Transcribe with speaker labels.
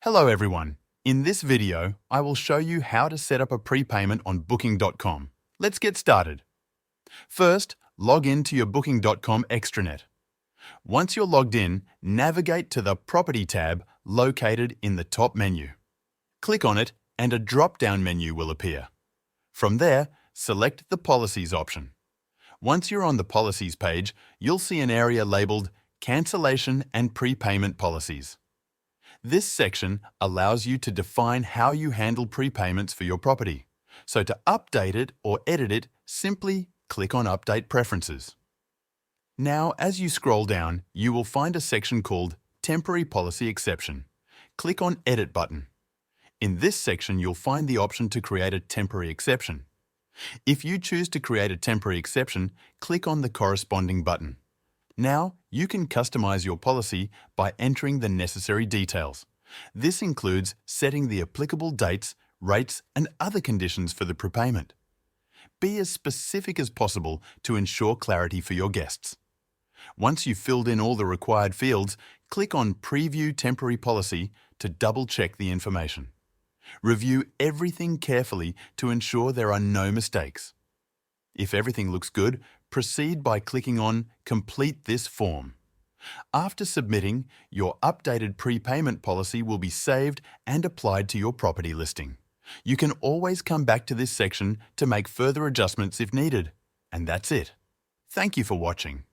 Speaker 1: Hello everyone. In this video, I will show you how to set up a prepayment on Booking.com. Let's get started. First, log in to your Booking.com extranet. Once you're logged in, navigate to the Property tab located in the top menu. Click on it and a drop-down menu will appear. From there, select the Policies option. Once you're on the Policies page, you'll see an area labelled Cancellation and Prepayment Policies. This section allows you to define how you handle prepayments for your property. So to update it or edit it, simply click on Update Preferences. Now, as you scroll down, you will find a section called Temporary Policy Exception. Click on Edit button. In this section, you'll find the option to create a temporary exception. If you choose to create a temporary exception, click on the corresponding button. Now, you can customize your policy by entering the necessary details. This includes setting the applicable dates, rates, and other conditions for the prepayment. Be as specific as possible to ensure clarity for your guests. Once you've filled in all the required fields, click on Preview Temporary Policy to double-check the information. Review everything carefully to ensure there are no mistakes. If everything looks good, proceed by clicking on Complete this form. After submitting, your updated prepayment policy will be saved and applied to your property listing. You can always come back to this section to make further adjustments if needed. And that's it. Thank you for watching.